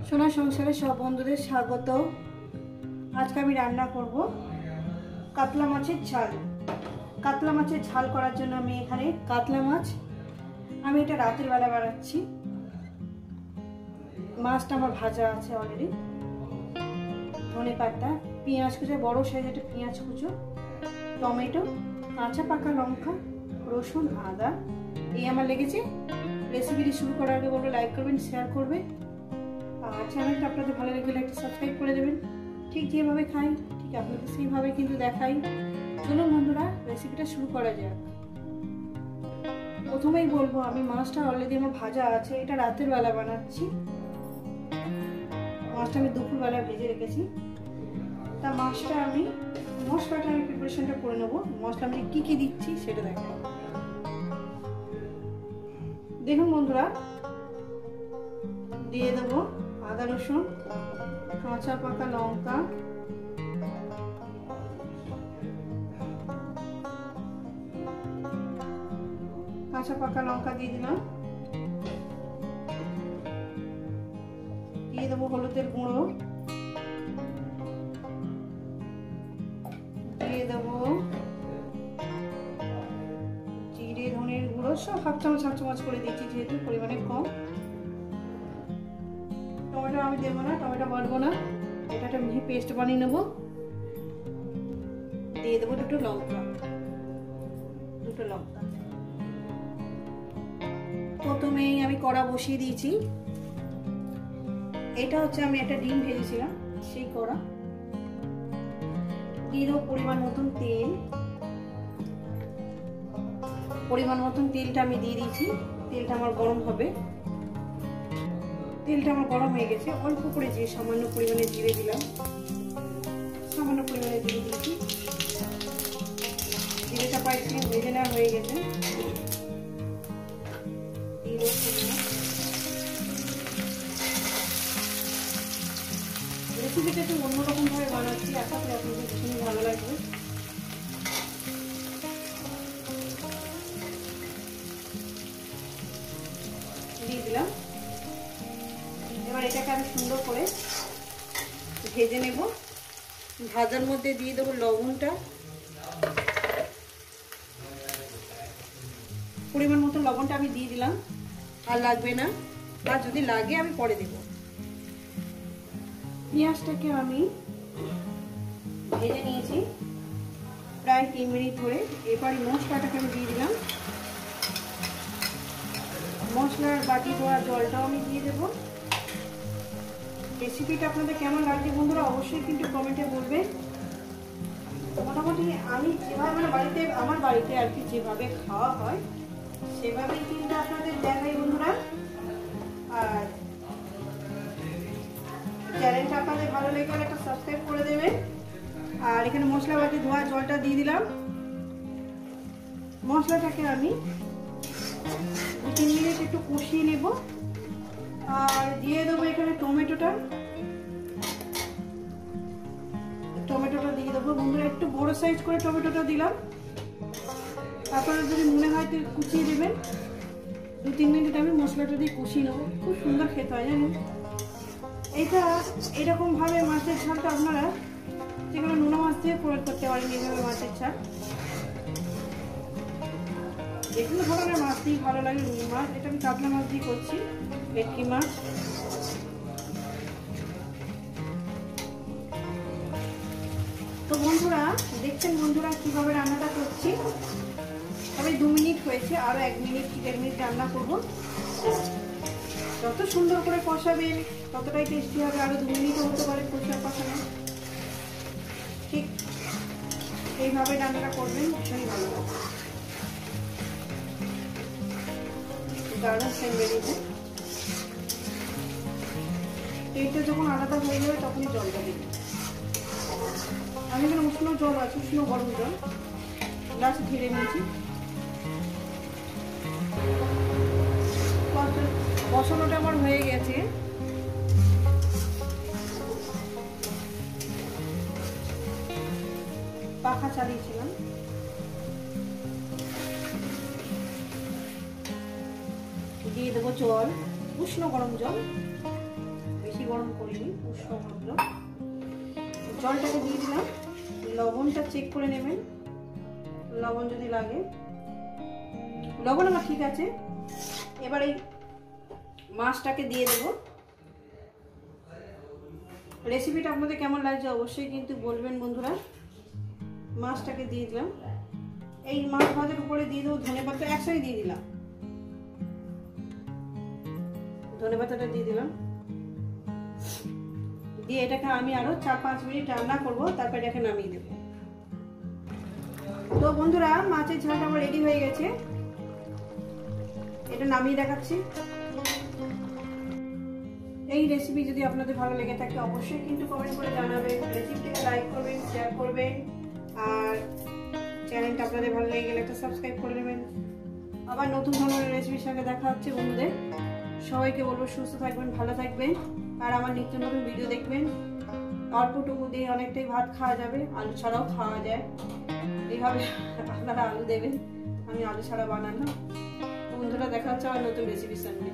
সোনা সংসারে সব বন্ধুদের স্বাগত। আজকে আমি রান্না করব কাতলা মাছের ঝাল। কাতলা মাছের ঝাল করার জন্য আমি এখানে কাতলা মাছ আমি এটা রাতের বেলা বানাচ্ছি। মাছটা আমার ভাজা আছে অলরেডি। ধনে পাতা, পেঁয়াজ কুচো, বড় সাইজ একটা পেঁয়াজ কুচো, টমেটো, কাঁচা পাকা লঙ্কা, রসুন, আদা এই আমার লেগেছে। রেসিপিটি শুরু করার আগে বলবো লাইক করবেন, শেয়ার করবেন, আর চ্যানেলটা আপনাদের ভালো লাগলে একটা সাবস্ক্রাইব করে দেবেন। ঠিক যেভাবে খাই ঠিক আপনাদের সেইভাবে কিন্তু দেখাই। চলুন বন্ধুরা রেসিপিটা শুরু করা যাক। প্রথমেই বলবো আমি মাছটা অলরেডি আমার ভাজা আছে, এটা রাতের বেলা বানাচ্ছি। মাছটা আমি দুপুরবেলা ভেজে রেখেছি। তা মাছটা আমি মশলাটা আমি প্রিপারেশনটা করে নেবো। মশলা আমি কি কি দিচ্ছি সেটা দেখাই। দেখুন বন্ধুরা, দিয়ে দেবো আদা রসুন, কাঁচা পাকা লঙ্কা, দিয়ে দিলাম। দিয়ে দেবো হলুদের গুঁড়ো, দিয়ে দেবো জিরে ধনের গুঁড়ো, সব হাফ চামচ করে দিচ্ছি যেহেতু পরিমাণে কম। টমেটো আমি দেবো না, টমেটো বাটবো না, এটা একটা মিহি পেস্ট বানিয়ে নেবো। দিয়ে দেবো দুটো লঙ্কা। প্রথমেই আমি কড়া বসিয়ে দিয়েছি। এটা হচ্ছে আমি একটা ডিম ভেজেছিলাম সেই কড়া। দিয়ে দেবো পরিমাণ মতন তেল। তেলটা আমি দিয়ে দিয়েছি। তেলটা আমার গরম হবে। তেলটা আমার গরম হয়ে গেছে। অল্প করে যে সামান্য পরিমাণে জিরে দিলাম, সামান্য পরিমাণে দিয়ে দিয়েছি। জিরেটা প্রায় ভেজে নেওয়া হয়ে গেছে। রেসিপিটা একটু অন্যরকম ভাবে বানাচ্ছি, আশা করি আপনাদের ভীষণই ভালো লাগবে। দিয়ে দিলাম। এবার এটাকে আমি সুন্দর করে ভেজে নেব। ভাজার মধ্যে দিয়ে দেবো লবণটা, পরিমাণ মতো লবণটা আমি দিয়ে দিলাম। আর লাগবে না, আর যদি লাগে আমি পরে দেব। পেঁয়াজটাকে আমি ভেজে নিয়েছি প্রায় 3 মিনিট ধরে। এবারে মশলাটাকে আমি দিয়ে দিলাম। মশলার বাটি ধোয়া জলটাও আমি দিয়ে দেব। রেসিপিটা আপনাদের কেমন লাগছে বন্ধুরা অবশ্যই কিন্তু কমেন্টে বলবেন। মোটামুটি আমি যেভাবে আমার বাড়িতে আর কি যেভাবে খাওয়া হয় সেভাবেই কিন্তু আপনাদের দেখাই বন্ধুরা। আর চ্যানেলটা আপনাদের ভালো লেগে একটা সাবস্ক্রাইব করে দেবেন। আর এখানে মশলা বাটি ধোয়া জলটা দিয়ে দিলাম। মশলাটাকে আমি 2-3 মিনিট একটু কষিয়ে নেব। আর দিয়ে দেবো এখানে টমেটোটা দিয়ে দেবো বন্ধুরা। একটু বড় সাইজ করে টমেটোটা দিলাম। আপনারা যদি মনে হয় তো কুচিয়ে দেবেন। 2-3 মিনিট আমি মশলাটা দিয়ে কষিয়ে নেবো। খুব সুন্দর খেতে হয় জানেন। এটা এরকম ভাবে মাছের ঝালটা আপনারা যেগুলো নোনা মাছ দিয়ে প্রয়োগ করতে পারেন। এইভাবে মাছের ঝাল যেগুলো ধরনের মাছ দিয়ে ভালো লাগে। রুই মাছ, এটা আমি কাতলা মাছ দিয়ে করছি, ভেটকি মাছ। তো বন্ধুরা দেখছেন বন্ধুরা কিভাবে রান্নাটা করছি। তবে 2 মিনিট হয়েছে, আরো 1 মিনিট কি 1.5 মিনিট রান্না করব। যত সুন্দর করে কষাবেন ততটাই টেস্টি হবে। আরো 2 মিনিটও হতে পারে কষানো। ঠিক এইভাবে রান্নাটা করবেন, ভীষণই ভালো লাগবে। দারুণ সেন্ট বেরিয়েছে। তেলটা যখন আলাদা হয়ে যাবে তখনই জলটা দিবেন। আমি এখানে উষ্ণ জল আছে, উষ্ণ গরম জল গ্লাসে ঢেলে নিয়েছি। কষানোটা আমার হয়ে গেছে। পাখা চালিয়েছিলাম। দিয়ে দেবো জল, উষ্ণ গরম জল। বেশি গরম করিনি, উষ্ণ ভাবলো। জলটাকে দিয়ে দিলাম, লবণটা চেক করে নেবেন, লবণ যদি লাগে। লবণ আমার ঠিক আছে। এবার এই মাছটাকে দিয়ে দেব। রেসিপিটা আপনাদের কেমন লাগছে অবশ্যই কিন্তু বলবেন বন্ধুরা। মাছটাকে দিয়ে দিলাম, এই মাছ ভাজার উপরে দিয়ে দেবো ধনেপাতা, একসাথে দিয়ে দিলাম। ধনেপাতাটা দিয়ে দিলাম, দিয়ে এটাকে আমি আরো 4-5 মিনিট রান্না করব, তারপর এটাকে নামিয়ে দেব। তো বন্ধুরা, মাছের ঝালটা আমার রেডি হয়ে গেছে, এটা নামিয়ে দেখাচ্ছি। এই রেসিপি যদি আপনাদের ভালো লেগে থাকে অবশ্যই কিন্তু কমেন্ট করে জানাবেন, রেসিপিটাকে লাইক করবেন, শেয়ার করবেন, আর চ্যানেলটা আপনাদের ভালো লেগে গেলে একটা সাবস্ক্রাইব করে নেবেন। আবার নতুন ধরনের রেসিপির সঙ্গে দেখা হচ্ছে বন্ধুদের। সবাইকে বলবো সুস্থ থাকবেন, ভালো থাকবেন, আর আমার নিত্য নতুন ভিডিও দেখবেন। অল্পটুকু দিয়ে অনেকটাই ভাত খাওয়া যাবে, আলু ছাড়াও খাওয়া যায়। এইভাবে আপনারা আলু দেবেন, আমি আলু ছাড়া বানালাম। বন্ধুরা দেখা হচ্ছে আমার নতুন রেসিপির সঙ্গে।